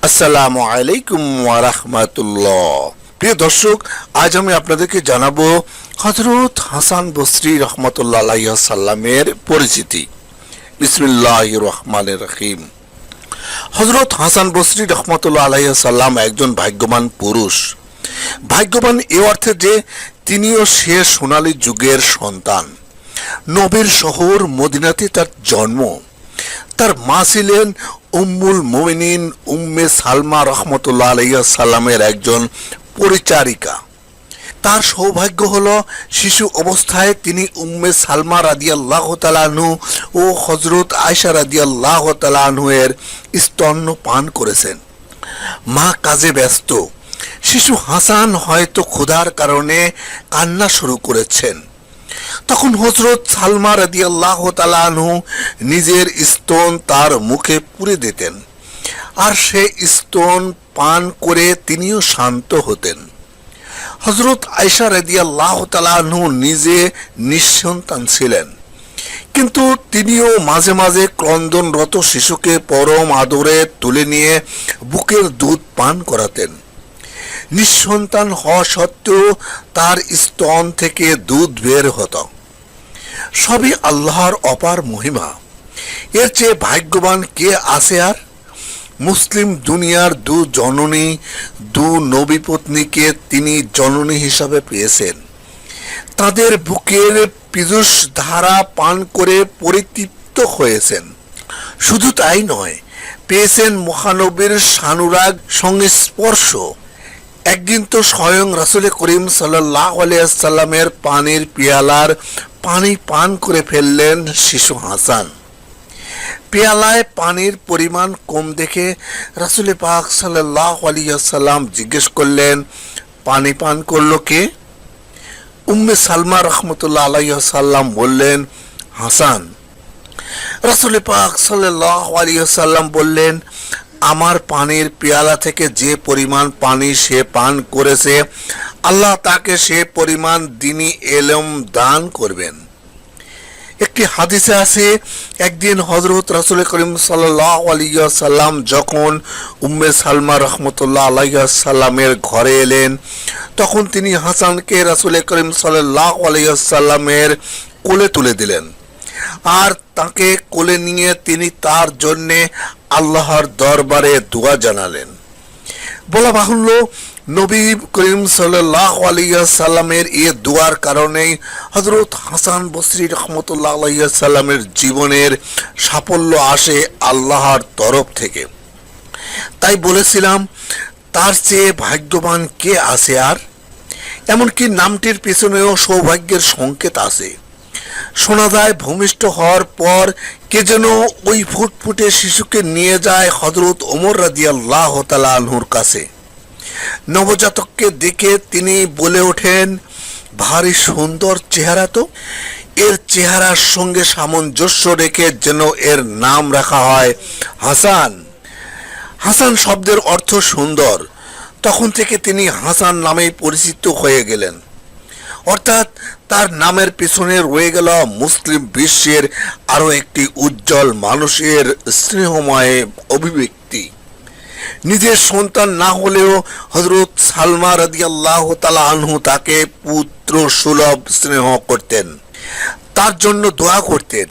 আসসালামু আলাইকুম ওয়া রাহমাতুল্লাহ। প্রিয় দর্শক, আজ আমি আপনাদেরকে জানাবো হযরত হাসান বসরি রহমাতুল্লাহ আলাইহি সাল্লামের পরিচিতি। বিসমিল্লাহির রহমানির রহিম। হযরত হাসান বসরি রহমাতুল্লাহ আলাইহি সাল্লাম একজন ভাগ্যবান পুরুষ। ভাগ্যবান এ অর্থে যে তিনিও সে সোনালী যুগের সন্তান। নবীর শহর মদিনাতে তার জন্ম। তার মা ছিলেন উম্মুল মুমিনিন উম্মে সালমা রহমতুল্লাহ আলাইহি সাল্লামের একজন পরিচারিকা। তার সৌভাগ্য হলো শিশু অবস্থায় তিনি উম্মে সালমা রাদিয়াল্লাহু তাআলা আনহু ও হযরত আয়েশা রাদিয়াল্লাহু তাআলা আনহু এর স্তন্য পান করেছেন। মা কাজে ব্যস্ত। শিশু হাসান হয়তো ক্ষুধার কারণে কান্না শুরু করেছেন। তখন হযরত সালমা রাদিয়াল্লাহু তাআলা আনহু নিজের স্তন তার মুখে পুরে দিতেন, আর সে স্তন পান করে তিনিও শান্ত হতেন। হযরত আয়েশা রাদিয়াল্লাহু তাআলা আনহু নিজে নিঃসন্তান ছিলেন, কিন্তু তিনিও মাঝে মাঝে ক্রন্দনরত শিশুকে পরম আদরে তুলে নিয়ে বুকের দুধ পান করাতেন। নিঃসন্তান হওয়া সত্ত্বেও তার স্তন থেকে দুধ বের হতো। সবই আল্লাহর অপার মহিমা। এর চেয়ে ভাগ্যবান কে আছে আর? মুসলিম দুনিয়ার দু জননী, দু নবী পত্নীকে তিনি জননী হিসাবে পেয়েছেন। তাদের বুকের পীযূষ ধারা পান করে পরিতৃপ্ত হয়েছেন। শুধু তাই নয়, পেয়েছেন মহানবীর সানুরাগ সংস্পর্শ। একদিন তো স্বয়ং রাসূল করিম সাল্লাল্লাহু আলাইহি সাল্লামের পানির পেয়ালার পানি পান করে ফেললেন শিশু হাসান। পেয়ালায় পানির পরিমাণ কম দেখে রাসূল পাক সাল্লাল্লাহু আলাইহি সাল্লাম জিজ্ঞেস করলেন, পানি পান করলো কে? উম্মে সালমা রাহমাতুল্লাহ আলাইহি সাল্লাম বললেন, হাসান। রাসূল পাক সাল্লাল্লাহু আলাইহি সাল্লাম বললেন, আমার পানির পেয়ালা থেকে যে পরিমাণ পানি সে পান করেছে, আল্লাহ তাকে সে পরিমাণ দ্বীনি ইলম দান করবেন। একটি হাদিসে আছে, একদিন হযরত রাসূল করিম সাল্লাল্লাহু আলাইহি সাল্লাম যখন উম্মে সালমা রাহমাতুল্লাহ আলাইহি সাল্লামের ঘরে এলেন, তখন তিনি হাসানকে রাসূল করিম সাল্লাল্লাহু আলাইহি সাল্লামের কোলে তুলে দিলেন, আর তাকে কোলে নিয়ে তিনি তার জন্যে আল্লাহর দরবারে দোয়া জানালেন। বলা বাহুল্য, নবী করিম সাল্লাল্লাহু আলাইহি সাল্লামের এই দোয়ার কারণেই হযরত হাসান বসরি রহমতুল্লাহ আলাইহি সাল্লামের জীবনের সাফল্য আসে আল্লাহর তরফ থেকে। তাই বলেছিলাম, তার চেয়ে ভাগ্যবান কে আছে আর? এমনকি নামটির পিছনেও সৌভাগ্যের সংকেত আছে। শোনা যায়, ভূমিষ্ঠ হওয়ার পর কে যেন ওই ফুটফুটে শিশুকে নিয়ে যায় হযরত ওমর রাদিয়াল্লাহু তাআলা আনহুর কাছে। নবজাতককে দেখে তিনি বলে ওঠেন, ভারী সুন্দর চেহারা তো। এর চেহারার সঙ্গে সামঞ্জস্য রেখে যেন এর নাম রাখা হয় হাসান। হাসান শব্দের অর্থ সুন্দর। তখন থেকে তিনি হাসান নামেই পরিচিত হয়ে গেলেন। অর্থাৎ তার নামের পিছনে রয়ে গেল মুসলিম বিশ্বের আরো একটি উজ্জ্বল মানুষের স্নেহময় অভিব্যক্তি। নিজের সন্তান না হলেও হযরত সালমা রাদিয়াল্লাহু তাআলা আনহু তাকে পুত্র সুলভ স্নেহ করতেন, তার জন্য দোয়া করতেন,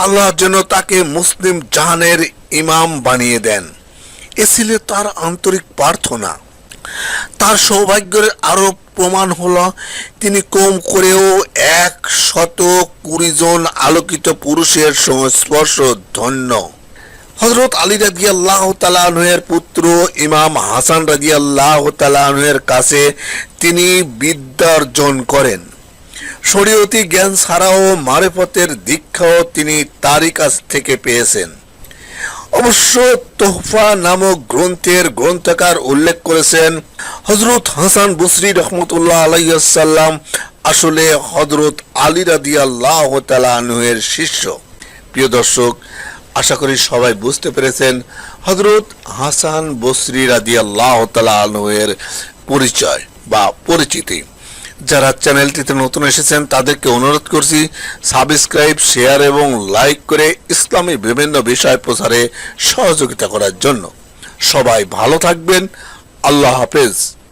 আল্লাহ যেন তাকে মুসলিম জাহানের ইমাম বানিয়ে দেন। এ ছিল তার আন্তরিক প্রার্থনা। তার সৌভাগ্যের আরো প্রমাণ হলো, তিনি কম করেও 120 জন আলোকিত পুরুষের সংস্পর্শ ধন্য। হযরত আলী রাদিয়াল্লাহু তাআলা আনহুর পুত্র ইমাম হাসান রাদিয়াল্লাহু তাআলা আনহুর কাছে তিনি বিদ্যা অর্জন করেন। শরীয়তি জ্ঞান ছাড়াও মারিফতের দীক্ষাও তিনি তারই কাছ থেকে পেয়েছেন। অবশ্য তোহফা নামক গ্রন্থের গ্রন্থকার উল্লেখ করেছেন, হযরত হাসান বসরি রহমতুল্লাহ আলাইহি সাল্লাম আসলে হযরত আলী রাদিয়াল্লাহু তাআলা আনহুর শিষ্য। প্রিয় দর্শক, আশা করি সবাই বুঝতে পেরেছেন হযরত হাসান বসরি রাদিয়াল্লাহু তাআলা আনহুর পরিচয় বা পরিচিতি। যারা চ্যানেলটিতে নতুন এসেছেন তাদেরকে অনুরোধ করছি সাবস্ক্রাইব, শেয়ার এবং লাইক করে ইসলামী বিভিন্ন বিষয় প্রচারে সহযোগিতা করার জন্য। সবাই ভালো থাকবেন। আল্লাহ হাফেজ।